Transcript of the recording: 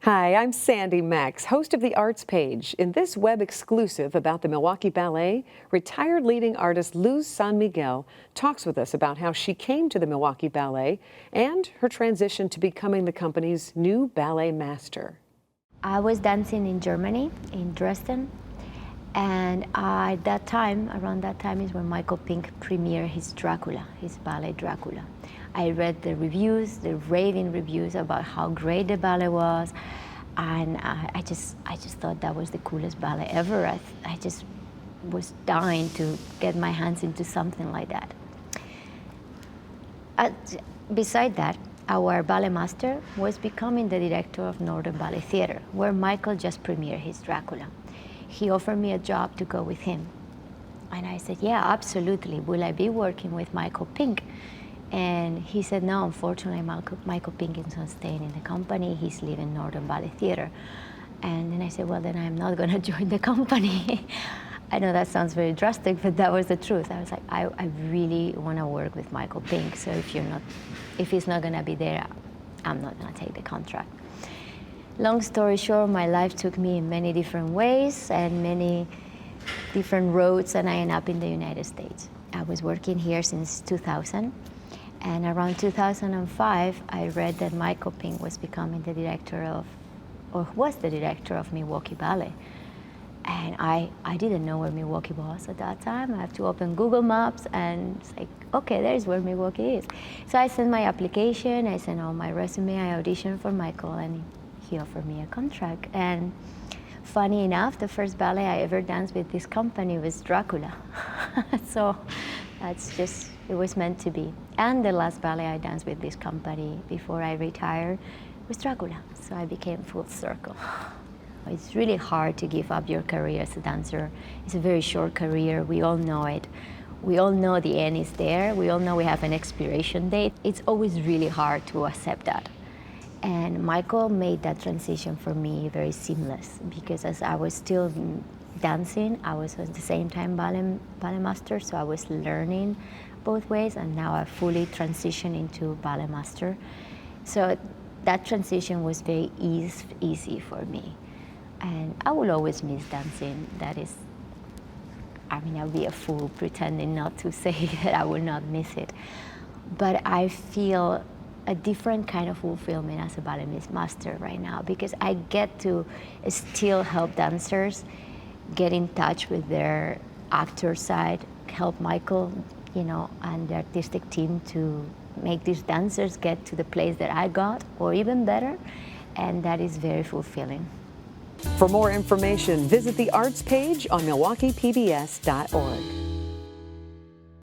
Hi, I'm Sandy Max, host of the Arts Page. In this web exclusive about the Milwaukee Ballet, retired leading artist Luz San Miguel talks with us about how she came to the Milwaukee Ballet and her transition to becoming the company's new ballet master. I was dancing in Germany, in Dresden, and around that time is when Michael Pink premiered his Dracula, his ballet Dracula. I read the reviews, the raving reviews about how great the ballet was, and I just thought that was the coolest ballet ever. I just was dying to get my hands into something like that. Beside that, our ballet master was becoming the director of Northern Ballet Theater, where Michael just premiered his Dracula. He offered me a job to go with him. And I said, yeah, absolutely. Will I be working with Michael Pink? And he said, no, unfortunately, Michael Pink is not staying in the company. He's leaving Northern Ballet Theater. And then I said, well, then I'm not going to join the company. I know that sounds very drastic, but that was the truth. I was like, I really want to work with Michael Pink. So if he's not going to be there, I'm not going to take the contract. Long story short, my life took me in many different ways and many different roads, and I ended up in the United States. I was working here since 2000, and around 2005, I read that Michael Pink was becoming the director of, or was the director of Milwaukee Ballet. And I didn't know where Milwaukee was at that time. I have to open Google Maps and it's like, okay, there's where Milwaukee is. So I sent my application, I sent all my resume, I auditioned for Michael, and he offered me a contract. And funny enough, the first ballet I ever danced with this company was Dracula. So that's just, it was meant to be. And the last ballet I danced with this company before I retired was Dracula. So I became full circle. It's really hard to give up your career as a dancer. It's a very short career, we all know it. We all know the end is there. We all know we have an expiration date. It's always really hard to accept that. And Michael made that transition for me very seamless, because as I was still dancing, I was at the same time ballet master, so I was learning both ways, and now I fully transitioned into ballet master. So that transition was very easy for me. And I will always miss dancing. That is, I mean, I'll be a fool pretending not to say that I will not miss it. But I feel a different kind of fulfillment as a ballet master right now, because I get to still help dancers get in touch with their actor side, help Michael, and the artistic team to make these dancers get to the place that I got, or even better, and that is very fulfilling. For more information, visit the Arts Page on MilwaukeePBS.org.